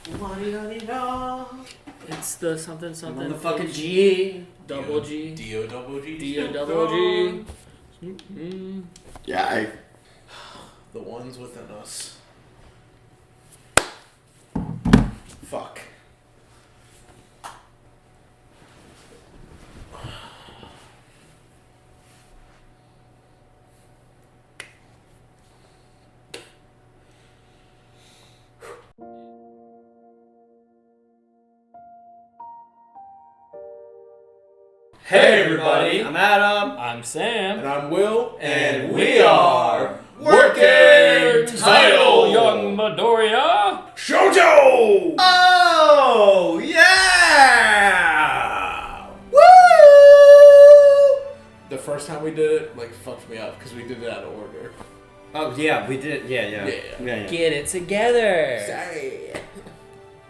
It's the something. Motherfucking G. Double G. D-O double G. D-O double G. Yeah, The ones within us. Fuck. Hey everybody, I'm Adam. I'm Sam. And I'm Will. And we are Working Title Young Midoriya. Shoujo! Oh, yeah! Woo! The first time we did it, like, fucked me up because we did it out of order. Oh, yeah, we did. Yeah. Get it together. Sorry.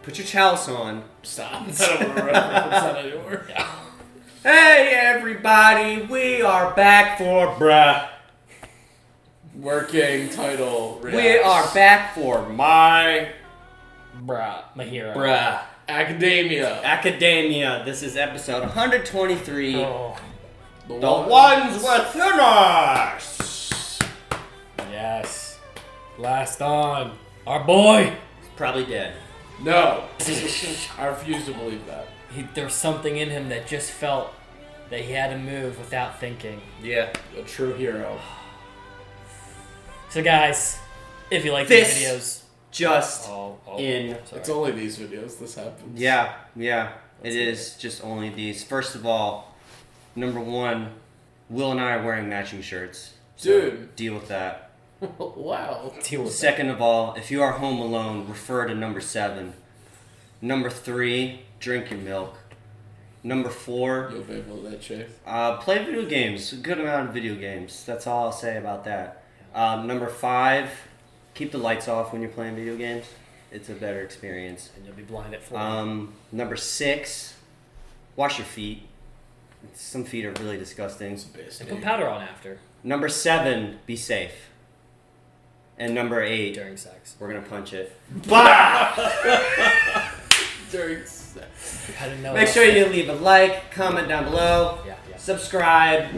Put your chalice on. Stop. I don't want to reference that anymore. Hey everybody, we are back for bruh. Working Title Reacts. We are back for my hero. bruh. Academia. This is episode 123. Oh. The ones within us. Yes. Last on. Our boy. He's probably dead. No. I refuse to believe that. There was something in him that just felt that he had to move without thinking. Yeah. A true hero. So guys, if you like This these videos, just in. sorry. It's only these videos this happens. Yeah. It is just only these. First of all, number one, Will and I are wearing matching shirts. So Dude. deal with that. Wow. Deal with Second of all, if you are home alone, refer to number 7. Number 3, drink your milk. Number 4, You'll be able to leche. play video games. A good amount of video games. That's all I'll say about that. Number 5, keep the lights off when you're playing video games. It's a better experience. And you'll be blind at 4. Number 6, wash your feet. Some feet are really disgusting. And put powder on after. Number 7, be safe. And number 8, During sex. we're gonna punch it. During sex. I didn't know. Make sure you leave a like, comment down below, Yeah. subscribe,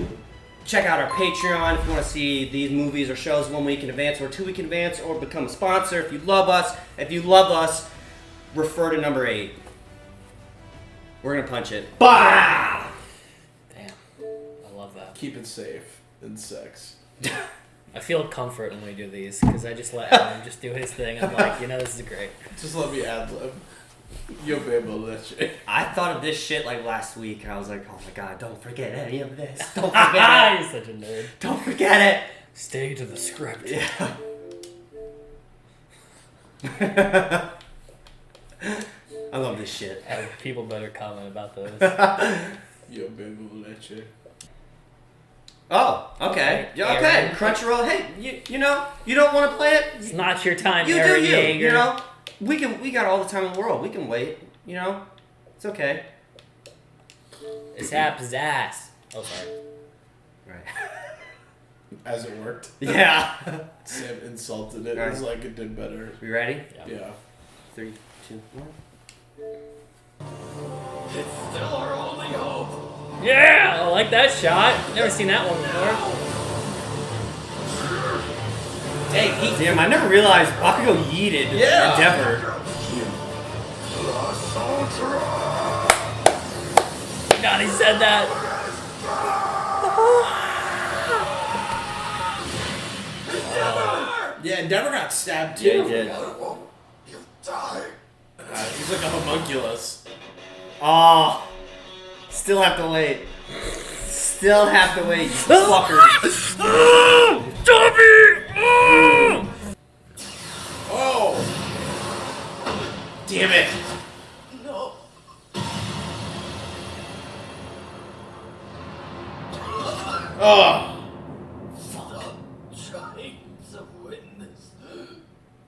check out our Patreon if you want to see these movies or shows 1 week in advance or 2 week in advance, or become a sponsor if you love us. If you love us, refer to number 8. We're gonna punch it. Bah! Damn. I love that. Keep it safe in sex. I feel comfort when we do these because I just let Adam just do his thing. I'm like, this is great. Just let me ad-lib. You'll be able to leche. I thought of this shit like last week, and I was like, oh my god, don't forget any of this. Don't forget it. You're such a nerd. Don't forget it. Stay to the script. Yeah. I love this shit. People better comment about those. You'll be able to leche. Oh, okay. Yeah, okay. Aaron. Crunchyroll. Hey, you know, you don't want to play it? It's not your time, You Aaron do you. Yeager. You know, we got all the time in the world. We can wait. You know, it's okay. It's Hap's ass. Oh, sorry. Right. As it worked. Yeah. Sam insulted it. It Alright. was like it did better. We ready? Yeah. 3, 2, 1. It's still our only hope. Yeah, I like that shot. Never seen that one before. Hey, damn! I never realized Bakugo yeeted Endeavor. God, he said that. Yeah, Endeavor got stabbed too. Yeah, he did. You die. He's like a homunculus. Oh, still have to wait. Still have to wait, you fuckers. Oh! Damn it! No. Oh! Stop trying to win this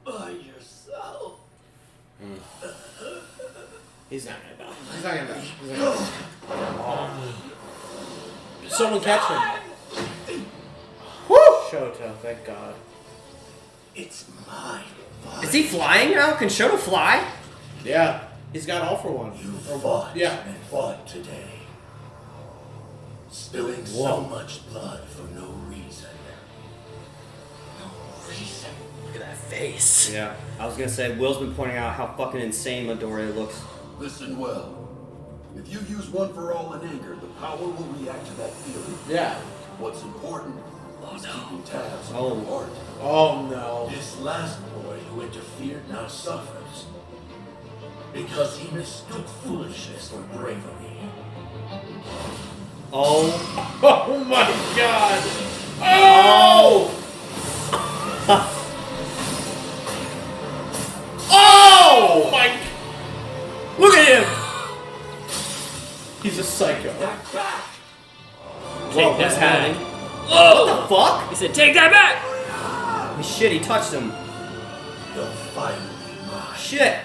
by yourself. He's not gonna die. He's not gonna die. He's not gonna die. Oh. Someone catch him. Woo! Shoto, thank God. It's mine. Is he flying now? Can Shoto fly? Yeah, he's got all for one. You Or- fought Yeah. and fought today. Spilling so much blood for no reason. No reason. Look at that face. Yeah. I was gonna say, Will's been pointing out how fucking insane Midoriya looks. Listen well. If you use one for all in anger, the power will react to that feeling. Yeah. What's important is keeping tabs on Oh. your heart. Oh no. This last boy who interfered now suffers because he mistook foolishness for bravery. Oh. Oh my god. Oh! Oh my. Look at him. He's a psycho. Back, back! Whoa, what's that happening? Whoa! What the fuck? He said, take that back! Holy shit, he touched him. You'll finally be mine. Shit.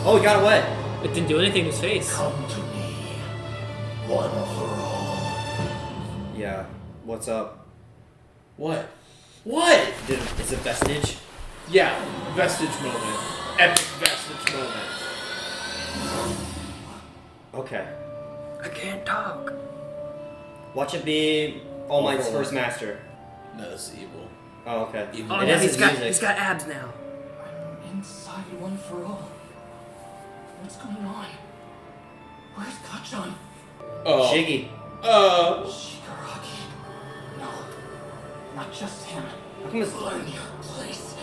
Oh, he got away. It didn't do anything to his face. Come to me, one for all. Yeah. What's up? What? What? Is it Vestige? Yeah. Vestige moment. Epic vestige moment. Okay. I can't talk. Watch it be All Might's Overlord. first master. No, that's evil. Oh, okay. Evil. Oh, It no, is his music. he's got abs now. I'm inside one for all. What's going on? Where's Kachan? Oh. Shiggy. Shigaraki. No, not just him. How come it's... Learn your place,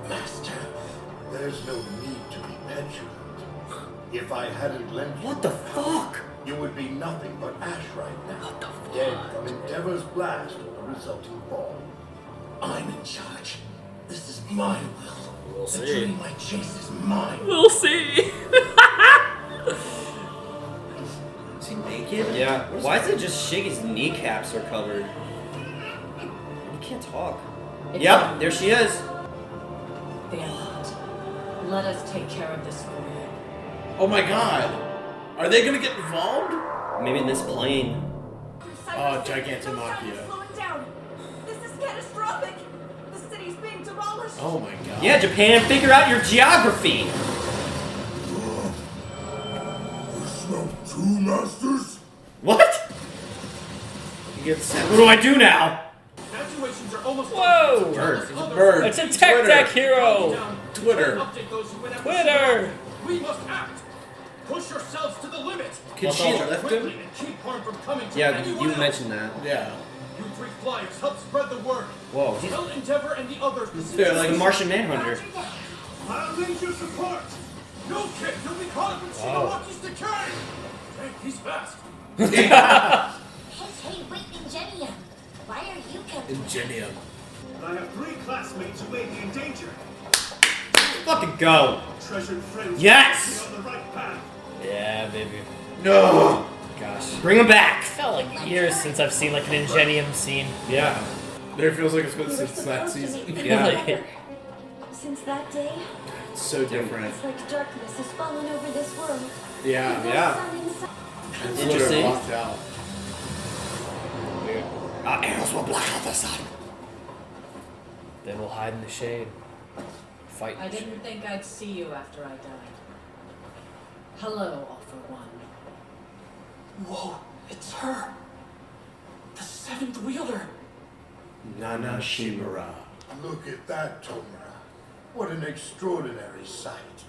master. There's no need to be petulant. If I hadn't lent you What the my power, fuck? you would be nothing but ash right now. Dead from Endeavor's blast or the resulting fall. I'm in charge. This is my will. We'll The see. dream I chase is mine. We'll see. Is he naked? Yeah. Why is it just Shiggy's kneecaps are covered? He can't talk. Yep, there she is. They are not. Let us take care of this for you. Oh my god. Are they gonna get involved? Maybe in this plane. Oh, Gigantomachia. Slowing down. This is catastrophic. The city's being demolished. Oh my god. Yeah, Japan, figure out your geography. There's no two masters? What? He gets What do I do now? Evacuations are almost Whoa! bird. He's a bird. It's a tech deck hero! Twitter. Update those who went Twitter! We must act. Push yourselves to the limit. Can she lift Quickly him? and keep harm from coming to Yeah, anyone you else. mentioned that. Yeah. You three flyers, help spread the word. Whoa. Tell Endeavor and the others. They're Like a Martian Manhunter. I'll need your support. No kid, you'll be caught up in Shigaraki's decay. Hey, he's fast. Hey, wait, Ingenium. Why are you kept? Ingenium. I have 3 classmates who may be in danger. Fucking go. Treasured friends. Yes! On the right path. Yeah, baby. No! Gosh. Bring him back. Felt like years since I've seen like an Ingenium scene. Yeah. There feels like it's been We were since that supposed to season. meet Yeah. together. Since that day, It's so different. it's like darkness has fallen over this world. Yeah. No Yeah. sun inside. It's Interesting. sort of blocked out. Our arrows will block out the sun. Then we'll hide in the shade. Fight. I didn't think I'd see you after I died. Hello, All for One. Whoa, it's her. The 7th wielder. Nana Shimura. Look at that, Tomura. What an extraordinary sight.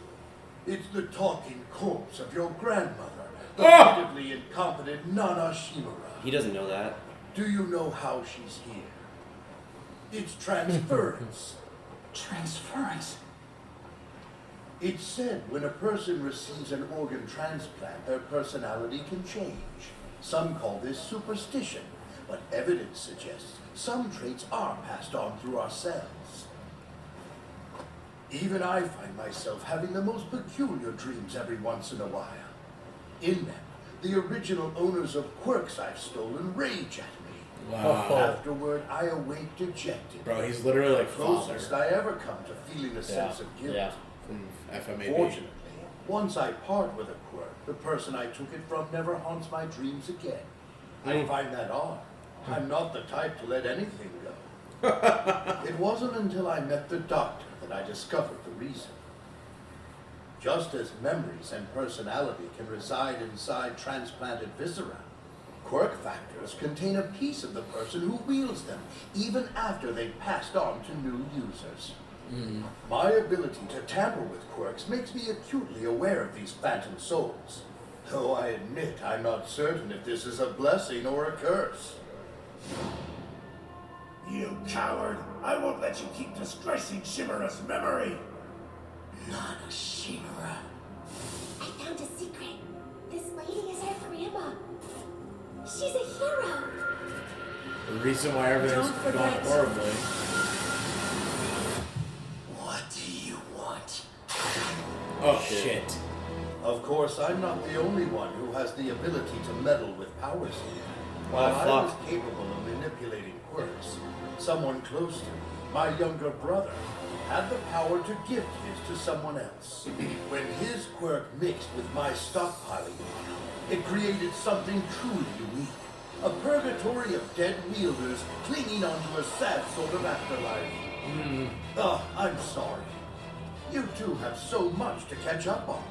It's the talking corpse of your grandmother, the pitifully incompetent Nana Shimura. He doesn't know that. Do you know how she's here? It's transference. Transference. It's said when a person receives an organ transplant, their personality can change. Some call this superstition, but evidence suggests some traits are passed on through our cells. Even I find myself having the most peculiar dreams every once in a while. In them, the original owners of quirks I've stolen rage at me. Wow. Afterward, I awake dejected. Bro, he's literally like the father closest I ever come to feeling a sense of guilt. Yeah. from FMAB. Fortunately, once I part with a quirk, the person I took it from never haunts my dreams again. I find that odd. I'm not the type to let anything go. It wasn't until I met the doctor that I discovered the reason. Just as memories and personality can reside inside transplanted viscera, quirk factors contain a piece of the person who wields them, even after they've passed on to new users. My ability to tamper with quirks makes me acutely aware of these phantom souls, though I admit I'm not certain if this is a blessing or a curse. You coward! I won't let you keep disgracing Shimura's memory! Not a Shimura. I found a secret. This lady is our grandma. She's a hero. The reason why everything's Don't gone forget. horribly. What do you want? Oh shit. Of course, I'm not the only one who has the ability to meddle with powers here. While I was fuck. capable of manipulating quirks, someone close to me, my younger brother, had the power to gift his to someone else. When his quirk mixed with my stockpiling model, it created something truly unique. A purgatory of dead wielders clinging onto a sad sort of afterlife. Oh, I'm sorry. You two have so much to catch up on.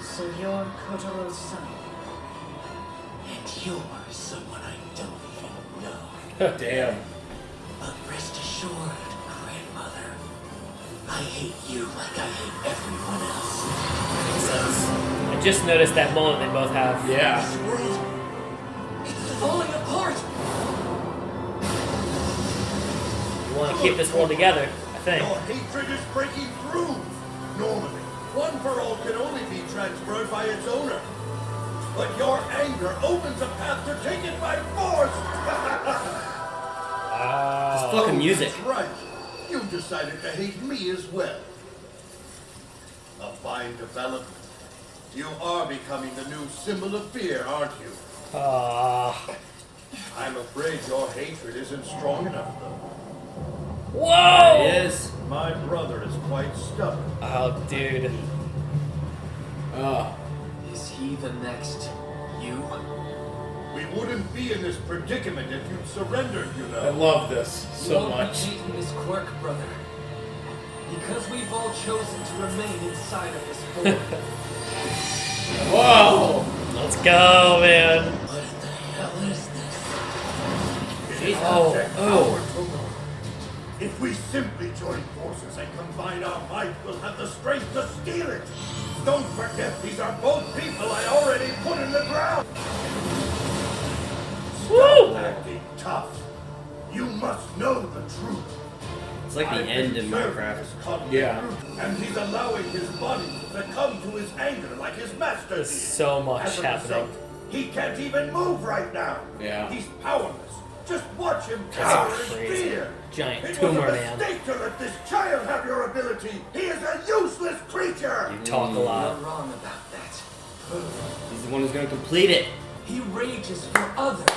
So you're Kotoro's son. And you're someone I don't even know. Damn. But rest assured, grandmother, I hate you like I hate everyone else. I just noticed that mullet they both have. Yeah. This world, it's falling apart. You want to keep this world together, I think. Your hatred is breaking through. Normally, one for all can only be transferred by its owner. But your anger opens a path to take it by force. It's fucking music. That's right. You decided to hate me as well. A fine development. You are becoming the new symbol of fear, aren't you? I'm afraid your hatred isn't strong enough, though. Whoa! It is. My brother is quite stubborn. Oh, dude. Is he the next you? We wouldn't be in this predicament if you'd surrendered, you I know. love this so Won't much. be taking this quirk, brother. Because we've all chosen to remain inside of this board. Whoa! Let's go, man. What the hell is this? It is Oh, project oh. power to rule. If we simply join forces and combine our might, we'll have the strength to steal it. Don't forget, these are both people I already put in the ground. Stop acting tough. You must know the truth. It's like the end in Minecraft. Yeah. And he's allowing his body to succumb to his anger like his master did. There's so much As a happening. result, he can't even move right now. Yeah. He's powerless. Just watch him That's cower in crazy. fear. Giant It tumor, was a man. mistake to let this child have your ability. He is a useless creature. You talk a You're lot. wrong about that. He's the one who's gonna complete it. He rages for others.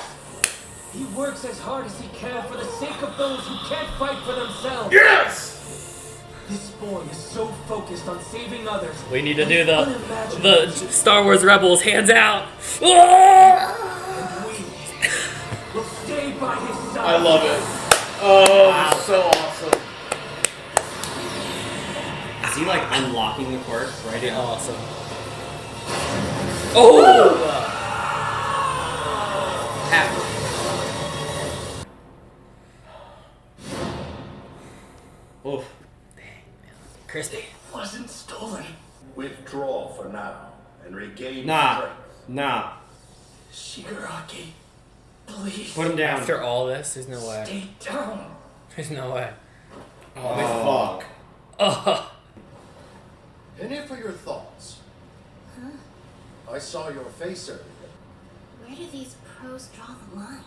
He works as hard as he can for the sake of those who can't fight for themselves. Yes! This boy is so focused on saving others. We need to do it's the unimaginable. Star Wars Rebels hands out. Ah! And we will stay by his side. I love it. Oh, this is so awesome. Is he like unlocking the quirk right now? Awesome. Oh! Oof. Crispy. Wasn't stolen. Withdraw for now and regain Nah. strength. Nah. Shigaraki, please Put him down. After all this, there's no way. stay down. There's no way. Oh, fuck. Oh. Any for your thoughts? I saw your face earlier. Where do these pros draw the line?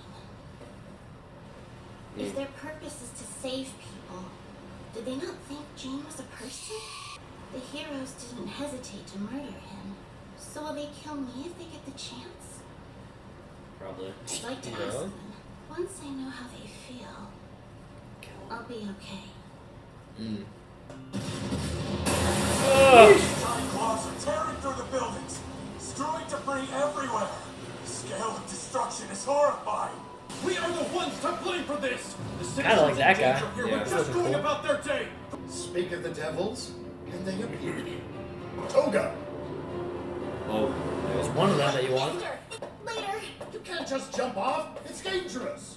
If their purpose is to save people, did they not think Jane was a person? The heroes didn't hesitate to murder him. So will they kill me if they get the chance? Probably. I'd like to ask them. Once I know how they feel, I'll be okay. Giant claws are tearing through the buildings, strewing debris everywhere. The scale of destruction is horrifying. We are the ones to blame for this. The Kinda like that guy. Here Yeah. were just going about their day. Speak of the devils. and they appeared. Toga! Oh. There's one of them that you want. Later. You can't just jump off. It's dangerous.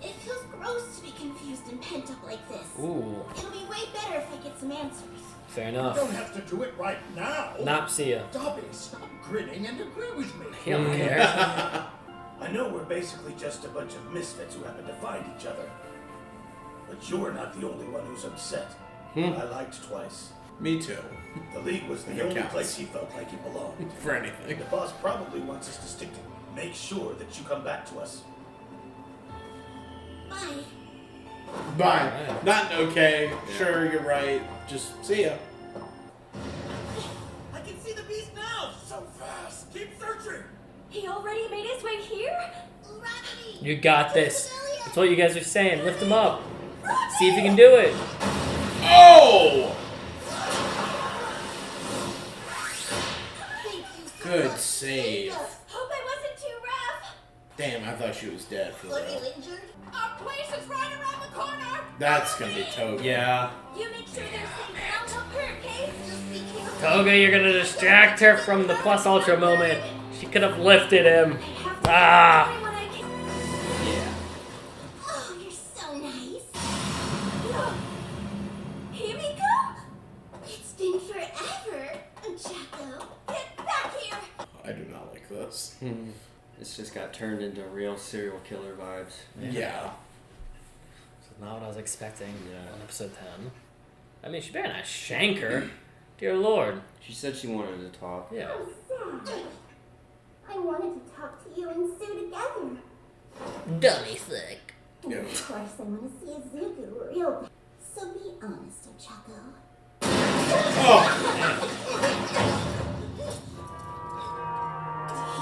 It feels gross to be confused and pent up like this. Ooh, It'll be way better if I get some answers. fair You don't enough. have to do it right now. Not see ya. Dobby, stop grinning and agree with me. He don't care. I know we're basically just a bunch of misfits who happen to find each other. But you're not the only one who's upset. I liked twice. Me too. The League was the It only counts. place he felt like he belonged. For anything. The boss probably wants us to stick to make sure that you come back to us. Bye. Bye. Alright. Not okay. Sure, you're right. Just see ya. I can see the beast now! So fast! Keep searching! He already made his way here? Robbie! You got this. That's what you guys are saying. Lift him up. See if you can do it. Oh! Thank you so Good much. save. Thank us. Hope I wasn't too rough. Damn, I thought she was dead for Are real. you injured? Our place is right around the corner. That's gonna be Toga. Yeah. You make sure they're safe and I'll help her, okay? Just be careful. Toga, you're gonna distract her from the plus ultra moment. She could have lifted him. Have to Ah. find what I can. Yeah. Oh, you're so nice. Look. Himiko? It's been forever, Chaco. Get back here. I do not like this. This just got turned into real serial killer vibes. Yeah. That's not what I was expecting Yeah. on episode 10. I mean, she better not shank her. Dear Lord. She said she wanted to talk. Yeah. Sad. I wanted to talk to you and Sue together. Dummy thick. Yeah. Of course, I want to see Izuku real bad. So be honest, Chaco. Oh!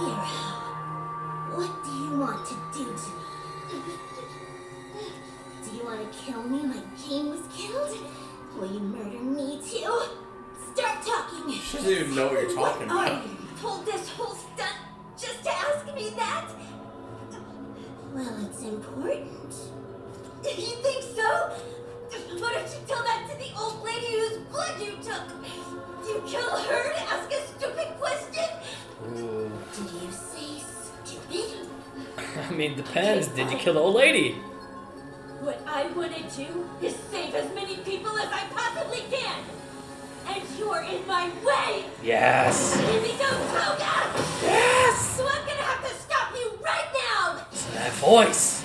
Hero, what do you want to do to me? Do you want to kill me like Jane was killed? Will you murder me too? Start talking. She doesn't even know what you're talking about. Pulled this whole stunt just to ask me that? Well, it's important. You think so? Why don't you tell that to the old lady whose blood you took? Do you kill her to ask a stupid question? Ooh. Did you say stupid? I mean, depends. Did you kill the old lady? What I want to do is save as many people as I possibly can. And you're in my way. Yes. Himiko Toga! Yes. So I'm gonna have to stop you right now. That voice.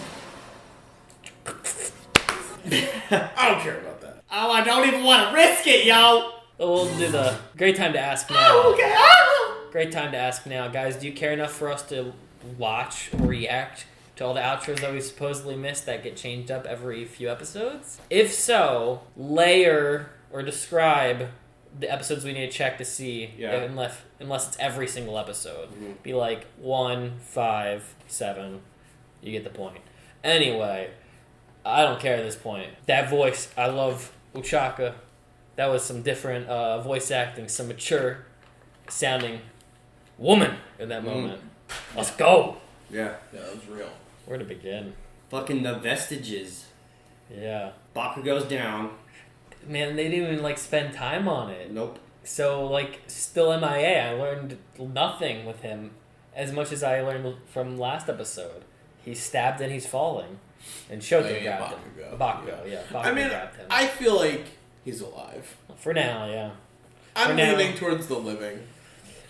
I don't care about that. Oh, I don't even want to risk it, yo! We'll do the great time to ask now. Oh, okay. Great time to ask now, guys. Do you care enough for us to watch or react to all the outros that we supposedly missed that get changed up every few episodes? If so, layer or describe the episodes we need to check to see. Yeah. Unless it's every single episode. Be like 1, 5, 7. You get the point. Anyway, I don't care at this point. That voice, I love Uchaka. That was some different voice acting, some mature sounding woman in that moment. Let's go. Yeah. Yeah, that was real. Where to begin? Fucking the Vestiges. Yeah. Bakugo's down. Man, they didn't even spend time on it. Nope. So still MIA. I learned nothing with him as much as I learned from last episode. He's stabbed and he's falling. And Shoto grabbed him. Bakugo, yeah. Bakugo I mean, grabbed him. I feel like he's alive. For now, yeah. I'm now. leaning towards the living.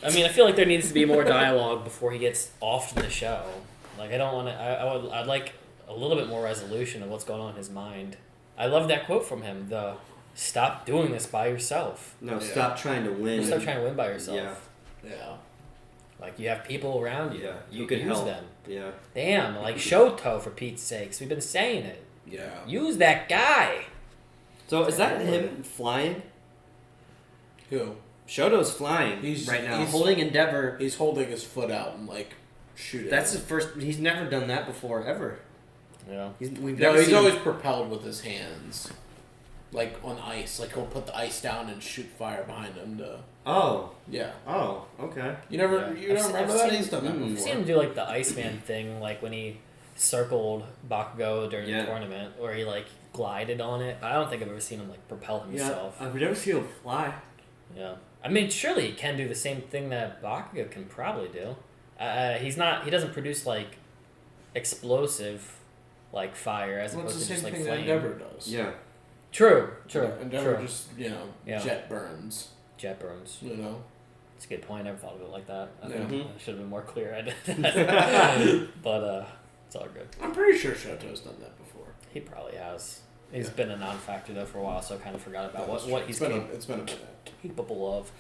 I mean, I feel like there needs to be more dialogue before he gets off the show. I don't want to. I'd like a little bit more resolution of what's going on in his mind. I love that quote from him. Stop doing this by yourself. No, Yeah. stop trying to win. Stop trying to win by yourself. Yeah. Yeah. You have people around you. Yeah. You You could use help. them. Yeah. Damn, Shoto for Pete's sakes. We've been saying it. Yeah. Use that guy. So is that him flying? Who? Shoto's flying right now, he's- holding Endeavor. He's holding his foot out and shooting. That's the first. He's never done that before, ever. Yeah. We've No, never he's seen him- always propelled with his hands. On ice. He'll put the ice down and shoot fire behind him to... Oh. Yeah. Oh. Okay. You never Yeah. you don't remember that? He's done that I've before. seen him do the Iceman thing, when he circled Bakugo during Yeah. the tournament, where he glided on it. I don't think I've ever seen him like propel himself. I've never seen him fly. Yeah. I mean, surely he can do the same thing that Bakugo can probably do. He doesn't produce like explosive like fire as opposed to just like flame. Endeavor does. Yeah. True. Endeavor just, Yeah. jet burns. Jet burns. You know? It's a good point. I never thought of it like that. I Yeah. should have been more clear. I did. But it's all good. I'm pretty sure Shoto's done that before. He probably has. He's been a non-factor though for a while, so I kind of forgot about what he's it's been a minute. capable of.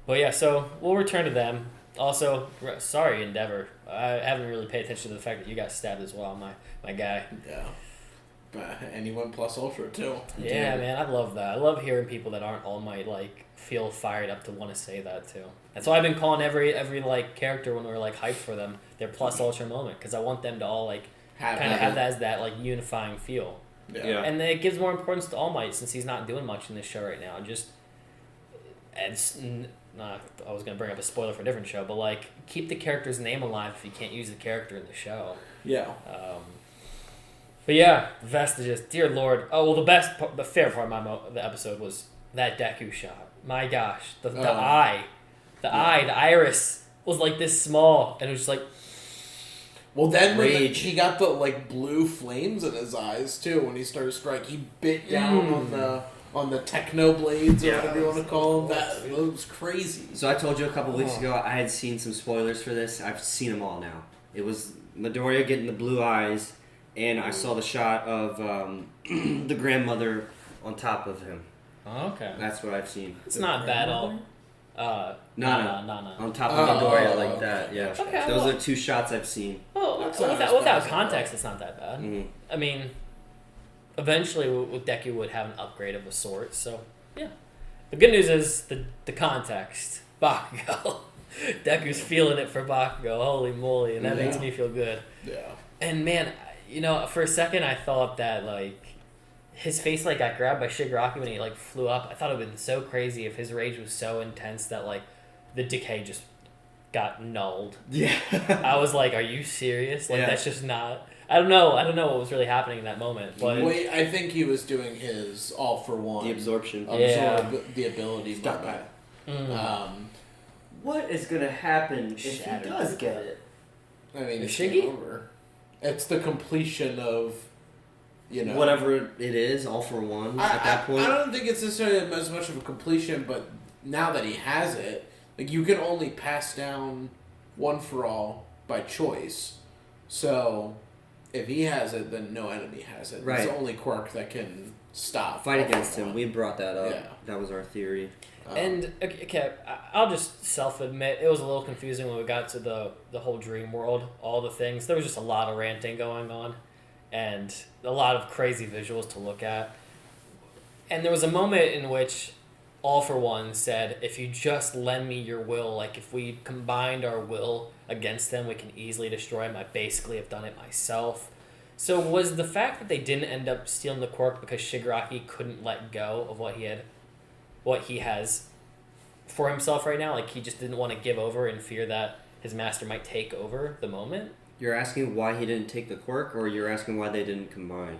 But yeah, so we'll return to them. Also, sorry, Endeavor. I haven't really paid attention to the fact that you got stabbed as well, my guy. Yeah. Anyone plus Ultra too. Yeah, man, I love that. I love hearing people that aren't All Might like feel fired up to want to say that too. That's why I've been calling every like character when we're like hyped for them their plus Ultra moment, because I want them to all like kind of have that as that like unifying feel. Yeah. And it gives more importance to All Might since he's not doing much in this show right now. I was gonna bring up a spoiler for a different show, but like keep the character's name alive if you can't use the character in the show. Yeah. But yeah, Vestiges, dear Lord. Oh well, the fair part of the episode was that Deku shot. My gosh, the eye, the iris was like this small, and it was just like. Well, then when he got the like blue flames in his eyes too when he started striking, he bit down on the techno blades or whatever you want to call them. That was crazy. So I told you a couple weeks ago I had seen some spoilers for this. I've seen them all now. It was Midoriya getting the blue eyes. And I saw the shot of the grandmother on top of him. Oh, okay. That's what I've seen. It's not bad at all. No. On top of Midoriya like that, yeah. Okay, Those are two shots I've seen. Well, without context, it's not that bad. Mm-hmm. I mean, eventually Deku would have an upgrade of a sort, so yeah. The good news is the context. Bakugo. Deku's feeling it for Bakugo. Holy moly, and that makes me feel good. Yeah. And man, for a second I thought that like his face like got grabbed by Shigaraki when he like flew up. I thought it would have been so crazy if his rage was so intense that like the decay just got nulled. Yeah. I was like, are you serious? Like that's just not. I don't know what was really happening in that moment. But I think he was doing his all for one. The absorb the ability. Stop that. What is gonna happen if he does get it? I mean, it's Shiggy? over. It's the completion of, whatever it is, all for one at that point. I don't think it's necessarily as much of a completion, but now that he has it, like you can only pass down one for all by choice. So, if he has it, then no enemy has it. Right. It's the only quirk that can stop. Fight against him. We brought that up. Yeah. That was our theory. And okay, I'll just self-admit it was a little confusing when we got to the whole dream world, all the things. There was just a lot of ranting going on, and a lot of crazy visuals to look at. And there was a moment in which All for One said, "If you just lend me your will, like if we combined our will against them, we can easily destroy him. I basically have done it myself." So was the fact that they didn't end up stealing the quirk because Shigaraki couldn't let go of what he has for himself right now? Like he just didn't want to give over in fear that his master might take over the moment? You're asking why he didn't take the quirk, or you're asking why they didn't combine?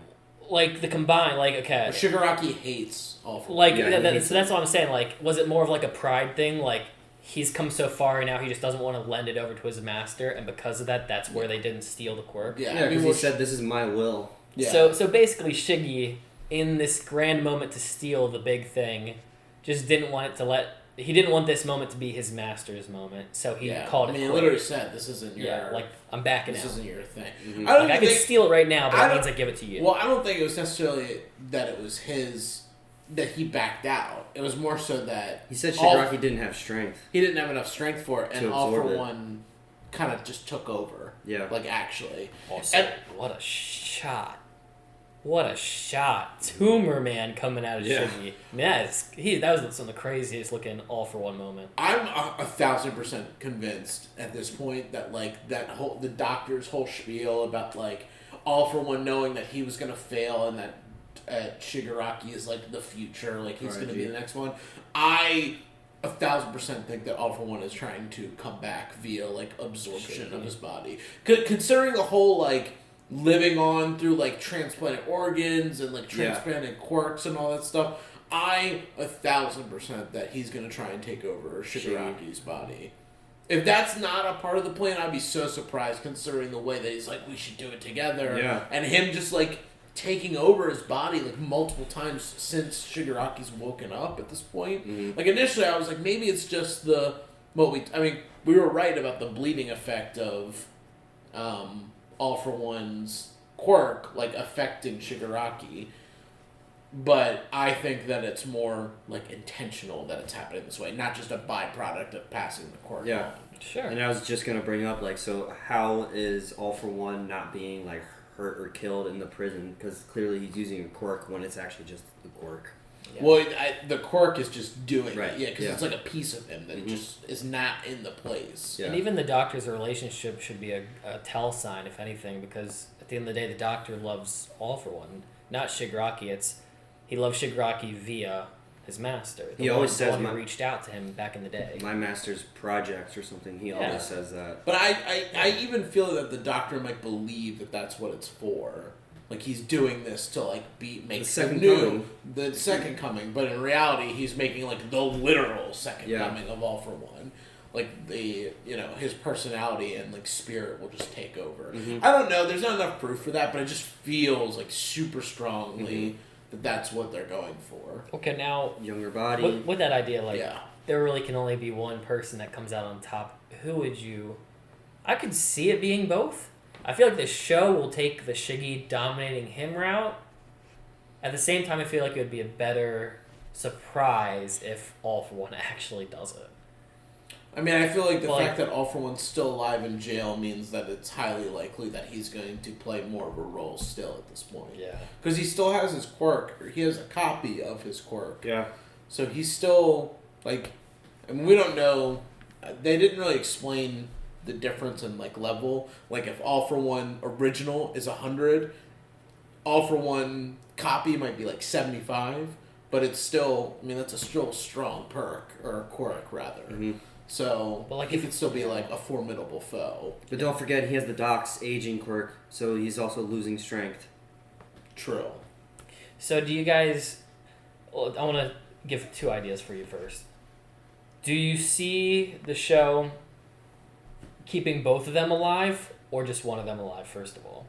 Like the combine, like okay. Shigaraki hates all for one. Like so that's what I'm saying. Like was it more of like a pride thing? Like he's come so far and now he just doesn't want to lend it over to his master, and because of that, that's where they didn't steal the quirk. Yeah, because he said, "This is my will." Yeah. So basically, Shiggy, in this grand moment to steal the big thing, just didn't want it to he didn't want this moment to be his master's moment, so he called it. I mean, he literally said, "This isn't your." Yeah, like I'm backing out. This isn't your thing. Mm-hmm. I could steal it right now, but that means I give it to you. Well, I don't think it was necessarily that it was his that he backed out. It was more so that he said Shigaraki didn't have strength. He didn't have enough strength for it, and All for One kind of just took over. Yeah, like actually. Also, what a shot! What a shot! Tumor Man coming out of Shiggy. Man, that was some of the craziest looking All for One moment. I'm 1,000% convinced at this point that like the doctor's whole spiel about like All for One knowing that he was gonna fail and that Shigaraki is like the future, like he's gonna be the next one. I 1,000% think that All for One is trying to come back via like absorption of his body. Considering the whole like living on through like transplanted organs and like transplanted quirks and all that stuff. I 1,000% that he's gonna try and take over Shigaraki's body. If that's not a part of the plan, I'd be so surprised considering the way that he's like, we should do it together. Yeah. And him just like taking over his body like multiple times since Shigaraki's woken up at this point. Mm-hmm. Like initially I was like, maybe it's just we were right about the bleeding effect of All For One's quirk like affecting Shigaraki. But I think that it's more like intentional that it's happening this way, not just a byproduct of passing the quirk on. Sure. And I was just gonna bring up like, so how is All For One not being like hurt or killed in the prison? Because clearly he's using a quirk when it's actually just the quirk. Yeah. Well, the quirk is just doing Right. it. Yeah, because Yeah. it's like a piece of him that just is not in the place. Yeah. And even the doctor's relationship should be a tell sign, if anything, because at the end of the day, the doctor loves All For One, not Shigaraki. He loves Shigaraki via his master. He always says he reached out to him back in the day. My master's projects or something. He always says that. But I even feel that the doctor might believe that that's what it's for. Like he's doing this to like make the second coming. The second coming. But in reality, he's making like the literal second coming of All For One. Like his personality and like spirit will just take over. Mm-hmm. I don't know. There's not enough proof for that, but it just feels like super strongly that that's what they're going for. Okay, now Younger body. with that idea, like Yeah. there really can only be one person that comes out on top. Who would you? I could see it being both. I feel like the show will take the Shiggy dominating him route. At the same time, I feel like it would be a better surprise if All For One actually does it. I mean, I feel like the fact that All For One's still alive in jail means that it's highly likely that he's going to play more of a role still at this point. Yeah. Because he still has his quirk, or he has a copy of his quirk. Yeah. So he's still, like, and we don't know, they didn't really explain the difference in, like, level. Like, if All For One original is 100, All For One copy might be, like, 75, but it's still, I mean, that's a still strong perk, or a quirk, rather. Mm-hmm. So, But, like, he could still be, like, a formidable foe. But don't forget, he has the Doc's aging quirk, so he's also losing strength. True. So do you guys? Well, I want to give two ideas for you first. Do you see the show keeping both of them alive, or just one of them alive? First of all,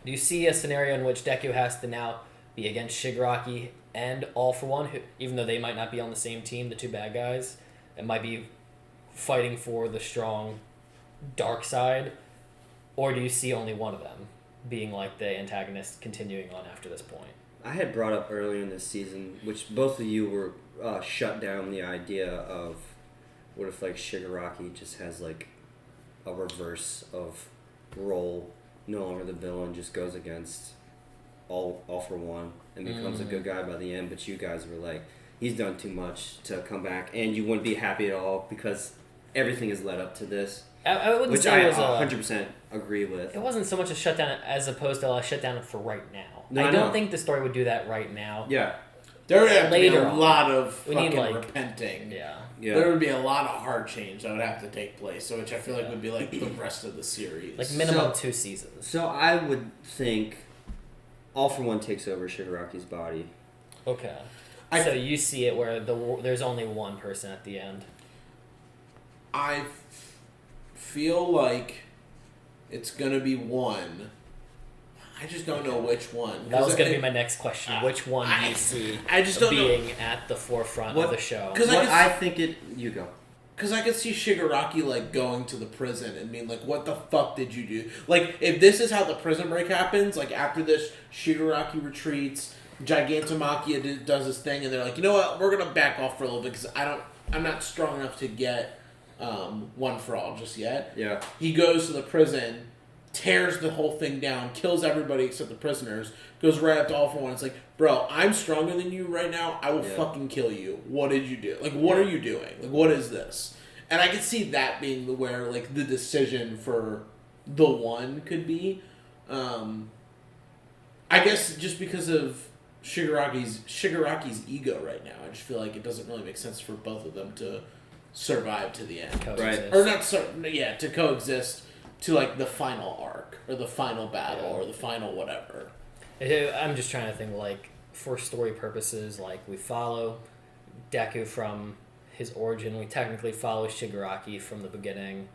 do you see a scenario in which Deku has to now be against Shigaraki and All For One, who, even though they might not be on the same team, the two bad guys, it might be fighting for the strong dark side, or do you see only one of them being like the antagonist continuing on after this point? I had brought up earlier in this season, which both of you were shut down the idea of what if like Shigaraki just has like a reverse of role, no longer the villain, just goes against all For One and becomes a good guy by the end, but you guys were like, he's done too much to come back, and you wouldn't be happy at all because everything has led up to this. I wouldn't which say I it was 100% agree with. It wasn't so much a shutdown as opposed to a shutdown for right now. No, I I don't know. think the story would do that right now. Yeah. There would have to be Later a on. lot of We fucking need, like- repenting. Yeah. Yeah. There would be a lot of hard change that would have to take place, so which I feel like would be like the rest of the series. Like minimum So- 2 seasons. So I would think All For One takes over Shigaraki's body. Okay. I- So you see it where there's only one person at the end. I feel like it's gonna be one. I just don't know which one. That was going to be my. my next question. Which one do you see I just don't know. being at the forefront What- of the show? 'Cause What I I think it... You go. Because I could see Shigaraki, like, going to the prison and being like, what the fuck did you do? Like, if this is how the prison break happens, like, after this, Shigaraki retreats, Gigantomachia does his thing, and they're like, you know what, we're going to back off for a little bit because I'm not strong enough to get One For All just yet. Yeah. He goes to the prison, tears the whole thing down, kills everybody except the prisoners, goes right up to All For One. It's like, bro, I'm stronger than you right now. I will fucking kill you. What did you do? Like, what are you doing? Like, what is this? And I could see that being where, like, the decision for the one could be. I guess just because of Shigaraki's ego right now. I just feel like it doesn't really make sense for both of them to survive to the end. Coexist. Or not, to coexist to like the final arc or the final battle or the final whatever. I'm just trying to think, like, for story purposes, like, we follow Deku from his origin. We technically follow Shigaraki from the beginning.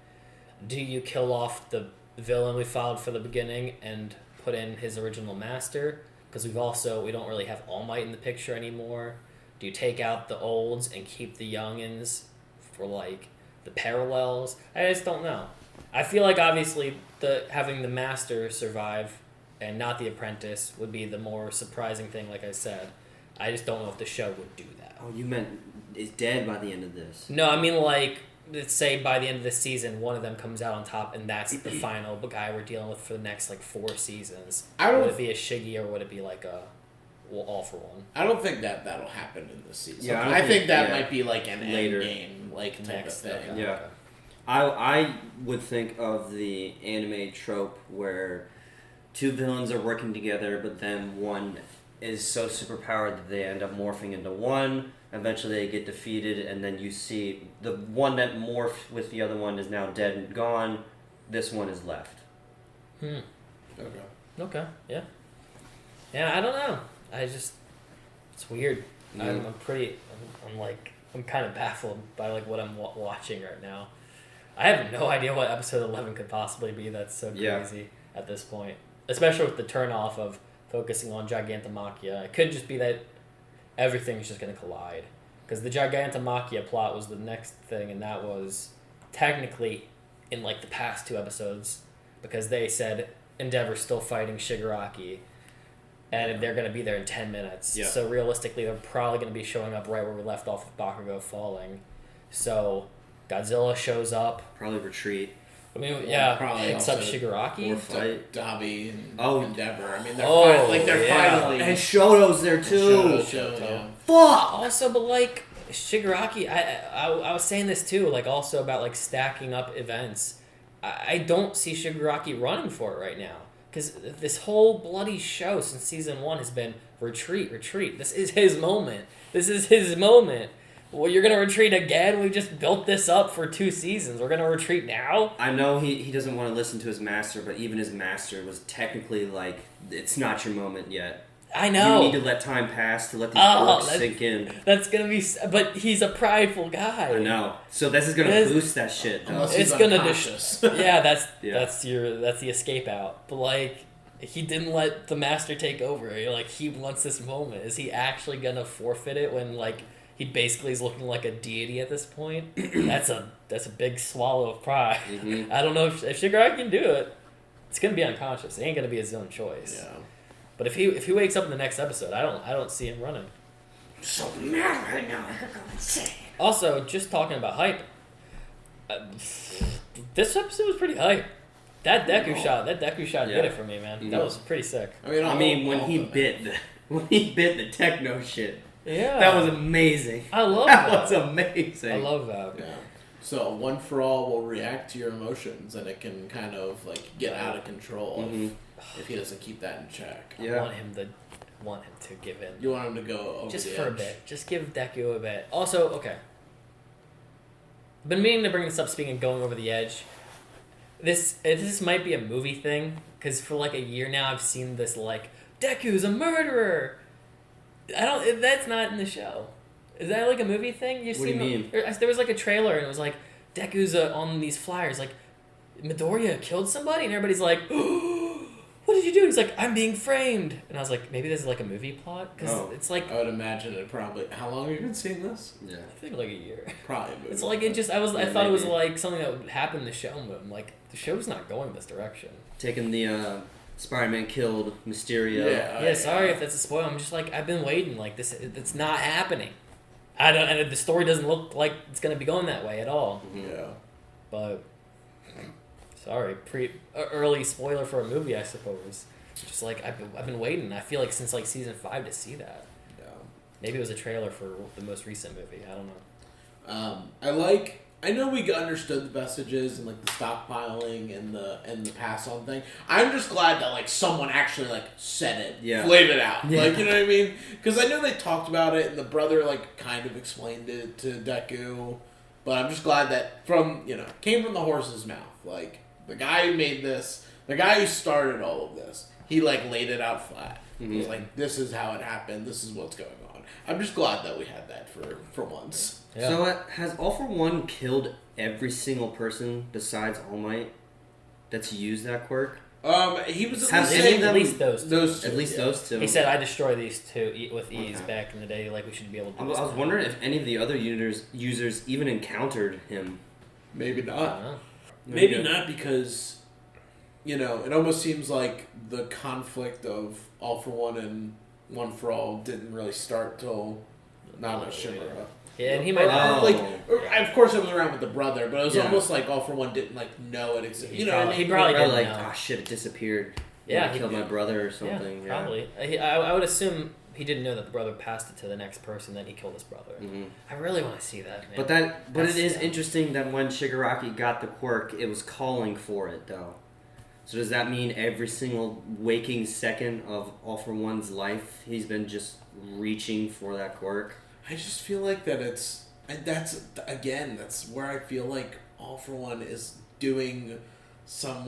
Do you kill off the villain we followed for the beginning and put in his original master? Because we don't really have All Might in the picture anymore. Do you take out the olds and keep the youngins for, like, the parallels? I just don't know. I feel like, obviously, having the master survive and not the apprentice would be the more surprising thing, like I said. I just don't know if the show would do that. Oh, you meant is dead by the end of this? No, I mean, like, let's say by the end of the season, one of them comes out on top, and that's the final guy we're dealing with for the next, like, 4 seasons. Would it be a Shiggy, or would it be, like, a all for one? I don't think that'll happen in this season. Yeah, I think that might be, like, an later end game, like, type of thing. Okay. Yeah. I would think of the anime trope where 2 villains are working together, but then one is so superpowered that they end up morphing into one. Eventually they get defeated, and then you see the one that morphed with the other one is now dead and gone. This one is left. Okay, yeah. Yeah, I don't know. It's weird. Yeah. I'm kind of baffled by, like, what I'm watching right now. I have no idea what episode 11 could possibly be. That's so crazy at this point. Especially with the turn-off of focusing on Gigantomachia. It could just be that everything's just going to collide. Because the Gigantomachia plot was the next thing, and that was technically in, like, the past 2 episodes. Because they said Endeavor's still fighting Shigaraki, and they're going to be there in 10 minutes. Yeah. So realistically, they're probably going to be showing up right where we left off with Bakugo falling. So Godzilla shows up. Probably retreat. I mean, probably picks up also Shigaraki. Or fight. Dabi and Oh. Endeavor. I mean, they're yeah. finally. And Shoto's there too. Yeah. Fuck! Also, but, like, Shigaraki, I was saying this too, like, also about, like, stacking up events. I don't see Shigaraki running for it right now. Because this whole bloody show since season 1 has been retreat. This is his moment. Well, you're going to retreat again? We just built this up for 2 seasons. We're going to retreat now? I know he doesn't want to listen to his master, but even his master was technically like, it's not your moment yet. I know. You need to let time pass to let these orcs sink in. That's going to be... But he's a prideful guy. I know. So this is going to boost that shit, though. It's going to... yeah, that's the escape out. But, like, he didn't let the master take over. Like, he wants this moment. Is he actually going to forfeit it when, like... He basically is looking like a deity at this point. That's a big swallow of pride. Mm-hmm. I don't know if Shigaraki can do it. It's gonna be unconscious. It ain't gonna be his own choice. Yeah. But if he wakes up in the next episode, I don't see him running. I'm so mad right now. I could go insane. Also, just talking about hype. This episode was pretty hype. That Deku shot did it for me, man. Mm-hmm. That was pretty sick. I mean, when he bit the techno shit. Yeah. That was amazing. I love that. That was amazing. I love that. Yeah. So One for All will react to your emotions, and it can kind of like get out of control if he doesn't keep that in check. I want him to give in. You want him to go over just the for a edge. bit. Just give Deku a bit. Also, okay. I've been meaning to bring this up. Speaking of going over the edge, this might be a movie thing because for like a year now I've seen this like Deku's a murderer. That's not in the show. Is that like a movie thing? What do you mean? There was like a trailer and it was like Deku's on these flyers like Midoriya killed somebody and everybody's like, oh, what did you do? And he's like, I'm being framed. And I was like, maybe this is like a movie plot because it's like I would imagine it probably. How long have you been seeing this? Yeah. I think like a year. Probably. A movie. It's like it just I thought it was like something that would happen in the show, but I'm like the show's not going this direction. Taking the Spider-Man killed Mysterio. Yeah, sorry if that's a spoil. I'm just like I've been waiting. Like this, it's not happening. I don't, and the story doesn't look like it's gonna be going that way at all. Yeah. But sorry, early spoiler for a movie, I suppose. Just like I've been waiting. I feel like since like season 5 to see that. Yeah. Maybe it was a trailer for the most recent movie. I don't know. I know we understood the Vestiges and like the stockpiling and the pass on thing. I'm just glad that like someone actually like said it, laid it out. Yeah. Like, you know what I mean? Because I know they talked about it and the brother like kind of explained it to Deku, but I'm just glad that came from the horse's mouth. Like The guy who made this, the guy who started all of this, he like laid it out flat. He was like, this is how it happened. This is what's going on. I'm just glad that we had that for once. Yeah. So has All For One killed every single person besides All Might that's used that quirk? He was at least those two. At least those two. He said, "I destroy these two with ease." Back in the day, like we should be able to. I was wondering if any of the other users even encountered him. Maybe not. Maybe not because, it almost seems like the conflict of All For One and One For All didn't really start till Nana Shimura. Yeah, and he might of course it was around with the brother, but it was almost like All For One didn't know it existed. He probably didn't like, know. Oh shit, it disappeared. Yeah, he killed my brother or something. Yeah, probably. I would assume he didn't know that the brother passed it to the next person, then he killed his brother. Mm-hmm. I really want to see that, man. But it is interesting that when Shigaraki got the quirk, it was calling for it, though. So does that mean every single waking second of All For One's life, he's been just reaching for that quirk? I just feel like that's where I feel like All For One is doing some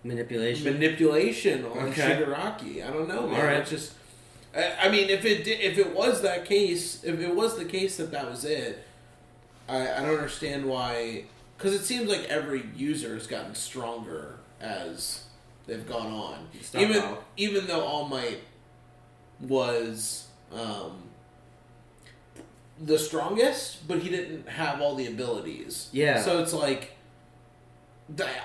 manipulation on Shigaraki. I don't know, man. All right. It's just, I mean, if it was the case that was it, I don't understand why. Because it seems like every user has gotten stronger as they've gone on. Even though All Might was the strongest, but he didn't have all the abilities. Yeah. So it's like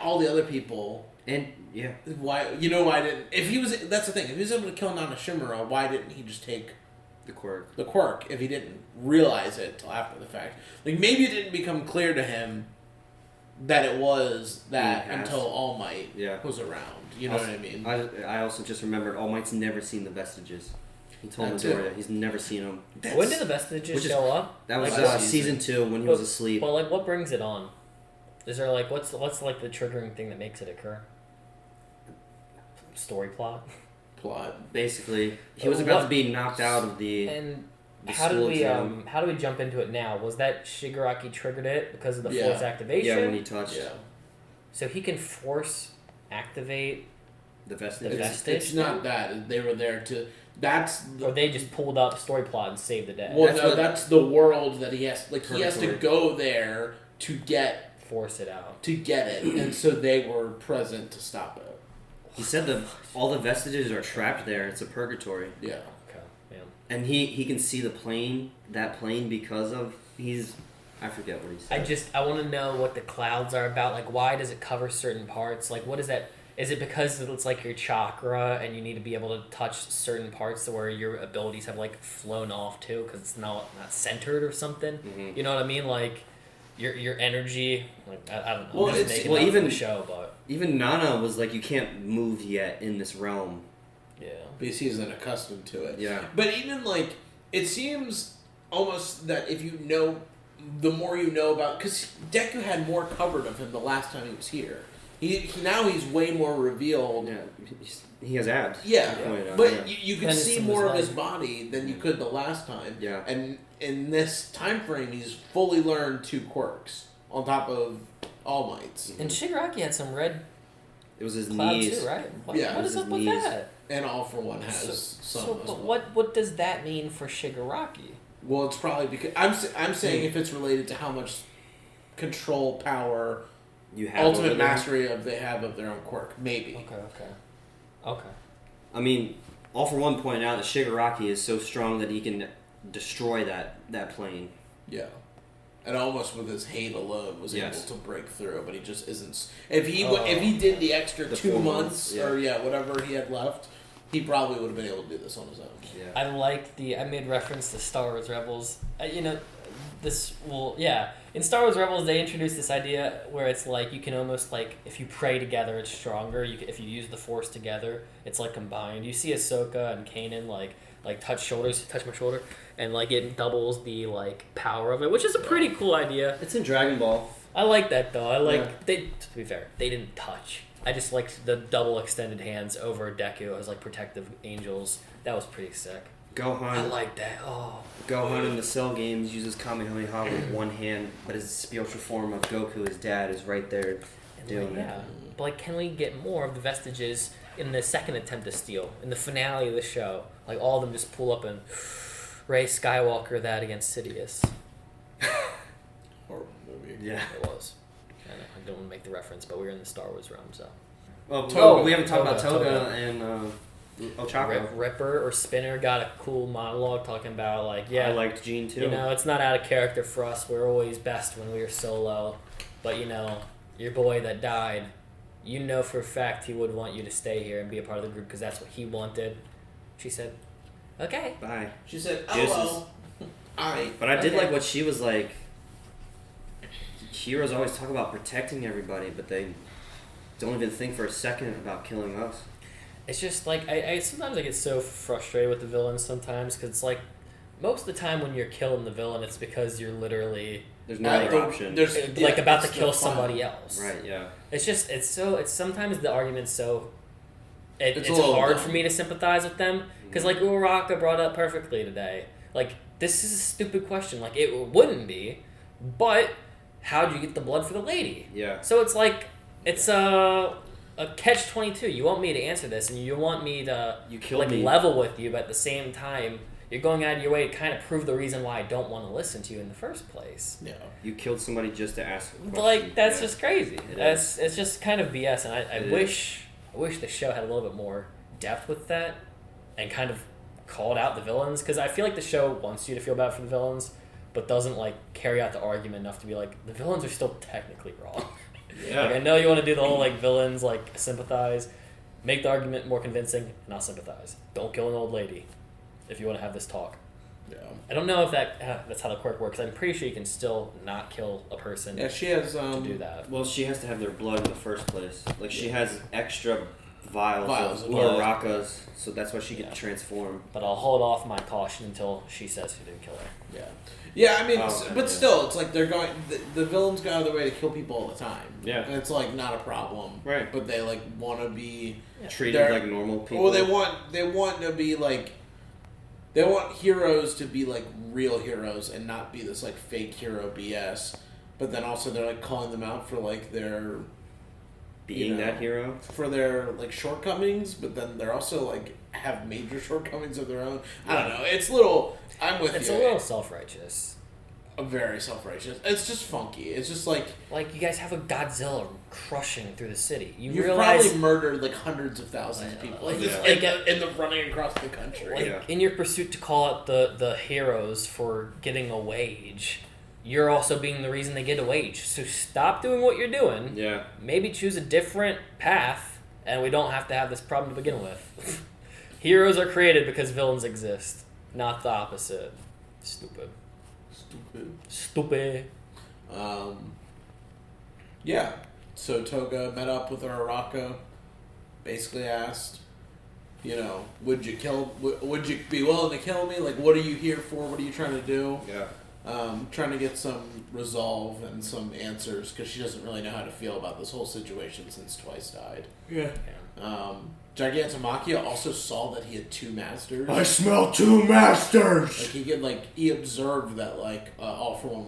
all the other people. And yeah, why didn't? If he was, that's the thing. If he was able to kill Nana Shimura, why didn't he just take the quirk? The quirk, if he didn't realize it till after the fact. Like maybe it didn't become clear to him that it was that until All Might was around. You know what I mean? I also just remembered All Might's never seen the Vestiges. He told Midoriya he's never seen them. When did the Vestiges show up? That was season 2 when he was asleep. Well, what brings it on? Is there what's the triggering thing that makes it occur? Story plot. Basically, he was about to be knocked out of the. And how do we jump into it now? Was that Shigaraki triggered it because of the force activation? Yeah, when he touched. Yeah. So he can force activate the Vestige. It's not that they were there to. Or they just pulled up story plot and saved the day. Well, that's the world that he has. He has to go there to force it out to get it, and so they were present to stop it. He said all the Vestiges are trapped there. It's a purgatory. Yeah. Okay. Yeah. And he can see that plane because of I forget what he said. I want to know what the clouds are about. Why does it cover certain parts? What is that? Is it because it's your chakra and you need to be able to touch certain parts where your abilities have flown off too because it's not centered or something? Mm-hmm. You know what I mean? Your energy, I don't know. Even the show, but even Nana was you can't move yet in this realm. Yeah, because he isn't accustomed to it. Yeah, but even it seems almost that if you know, the more you know about, because Deku had more covered of him the last time he was here. Now he's way more revealed. Yeah, he has abs. Yeah, but you can see more of his body than you could the last time. Yeah, and in this time frame, he's fully learned 2 quirks on top of All Might's. And Shigaraki had some red. It was his cloud knees, too, right? What is up knees. with that? And All For One has some. But what does that mean for Shigaraki? Well, it's probably because I'm saying if it's related to how much control, power, you have ultimate mastery they have of their own quirk, maybe. Okay. I mean, All For One pointed out that Shigaraki is so strong that he can destroy that plane. Yeah. And almost with his hate alone was able to break through, but he just isn't. If he did the extra 2 months or whatever he had left, he probably would have been able to do this on his own. Yeah. I made reference to Star Wars Rebels. In Star Wars Rebels they introduced this idea where it's you can almost if you pray together it's stronger. If you use the Force together, it's combined. You see Ahsoka and Kanan touch my shoulder, and it doubles the power of it, which is a pretty cool idea. It's in Dragon Ball. I like that though. To be fair, they didn't touch. I just liked the double extended hands over Deku as protective angels. That was pretty sick. Gohan. I like that. Oh. Gohan in the Cell games uses Kamehameha with one hand, but his spiritual form of Goku, his dad, is right there. doing Yeah. it. But like, can we get more of the Vestiges in the second attempt to steal? In the finale of the show? Like, all of them just pull up and Rey Skywalker that against Sidious. Horrible movie. Yeah. It was. I don't want to make the reference, but we were in the Star Wars realm, so. Well, we haven't talked about Toga. Toga and Ochako. Ripper or Spinner got a cool monologue talking about, like, I liked Gene too. you know, it's not out of character for us. We're always best when we were solo. But, you know, your boy that died, you know for a fact he would want you to stay here and be a part of the group because that's what he wanted. She said, okay. Bye. She said, Deuces. "Hello." But I did Okay. like what she was like. Heroes always talk about protecting everybody, but they don't even think for a second about killing us. It's just like, I sometimes I get so frustrated with the villains sometimes because it's like, most of the time when you're killing the villain, it's because you're literally There's no other option. like about to it's kill the fun. somebody else. Right, yeah. It's just, it's sometimes the argument's so, it's a little hard dumb. for me to sympathize with them. Because like Uraraka brought up perfectly today. Like, this is a stupid question. Like, it wouldn't be, but how'd you get the blood for the lady? Yeah. So it's like, it's a catch-22. You want me to answer this, and you want me to You killed me. level with you, but at the same time, you're going out of your way to kind of prove the reason why I don't want to listen to you in the first place. Yeah. You killed somebody just to ask a question. Like, that's Yeah. just crazy. It It's just kind of BS, and I It wish the show had a little bit more depth with that, and kind of called out the villains, because I feel like the show wants you to feel bad for the villains, but doesn't like carry out the argument enough to be like, the villains are still technically wrong. Yeah. Like, I know you want to do the whole like villains like sympathize, make the argument more convincing, and I'll sympathize. Don't kill an old lady if you want to have this talk. Yeah. I don't know if that's how the quirk works. I'm pretty sure you can still not kill a person Yeah, she has to do that. Well, she has to have their blood in the first place. Like, she has extra vials of of blood. Urarakas, so that's why she could Yeah. transform. But I'll hold off my caution until she says who didn't kill her. Yeah. Yeah, I mean, Oh, but yeah. still, it's like they're going. The villains go out of their way to kill people all the time. Yeah. And it's like not a problem. Right. But they like want to be Treated They're- like normal people. Well, they want to be like. They want heroes to be like real heroes and not be this like fake hero BS. But then also they're like calling them out for like their being you know, that hero. for their like shortcomings, but then they're also like have major shortcomings of their own. I don't know. It's little. I'm with It's you. a little self-righteous. Very self-righteous. It's just funky. It's just like Like, you guys have a Godzilla crushing through the city. You you've realize, probably murdered like hundreds of thousands of people. Like, Yeah. in the running across the country. like, Yeah. in your pursuit to call out the heroes for getting a wage, you're also being the reason they get a wage. So stop doing what you're doing. Yeah. Maybe choose a different path, and we don't have to have this problem to begin with. Heroes are created because villains exist, not the opposite. Stupid. Stupid. Yeah. So Toga met up with Uraraka, basically asked, you know, would you be willing to kill me? Like, what are you here for? What are you trying to do? Yeah. Trying to get some resolve and some answers because she doesn't really know how to feel about this whole situation since Twice died. Yeah. Gigantomachia also saw that he had two masters. I smell two masters! He observed that All for One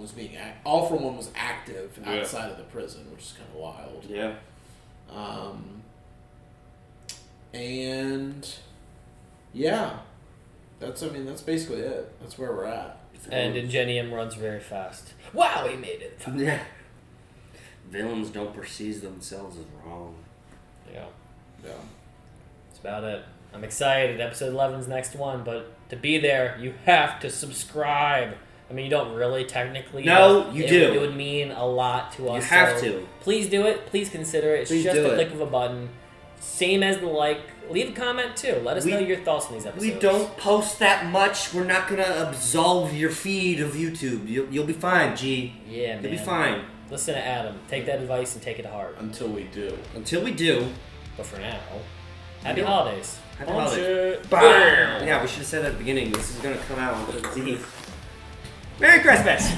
was active Yeah. outside of the prison, which is kind of wild. Yeah. And yeah, that's basically it. That's where we're at. And Ingenium runs very fast. Wow, he made it. Yeah. Villains don't perceive themselves as wrong. Yeah. Yeah. That's about it. I'm excited. Episode 11's next one, but to be there, you have to subscribe. I mean, you don't really technically. No, but you it, do. It would mean a lot to us. You have so to. Please do it. Please consider it. It's Please just do a it. click of a button. Same as the like. Leave a comment too. Let us know your thoughts on these episodes. We don't post that much. We're not gonna absolve your feed of YouTube. You'll be fine, G. Yeah, man. You'll be fine. Listen to Adam. Take that advice and take it to heart. Until we do. Until we do. But for now, happy holidays. Happy Punch holidays. it. Bam! Yeah, we should have said that at the beginning. This is gonna come out on the 15th. Merry Christmas!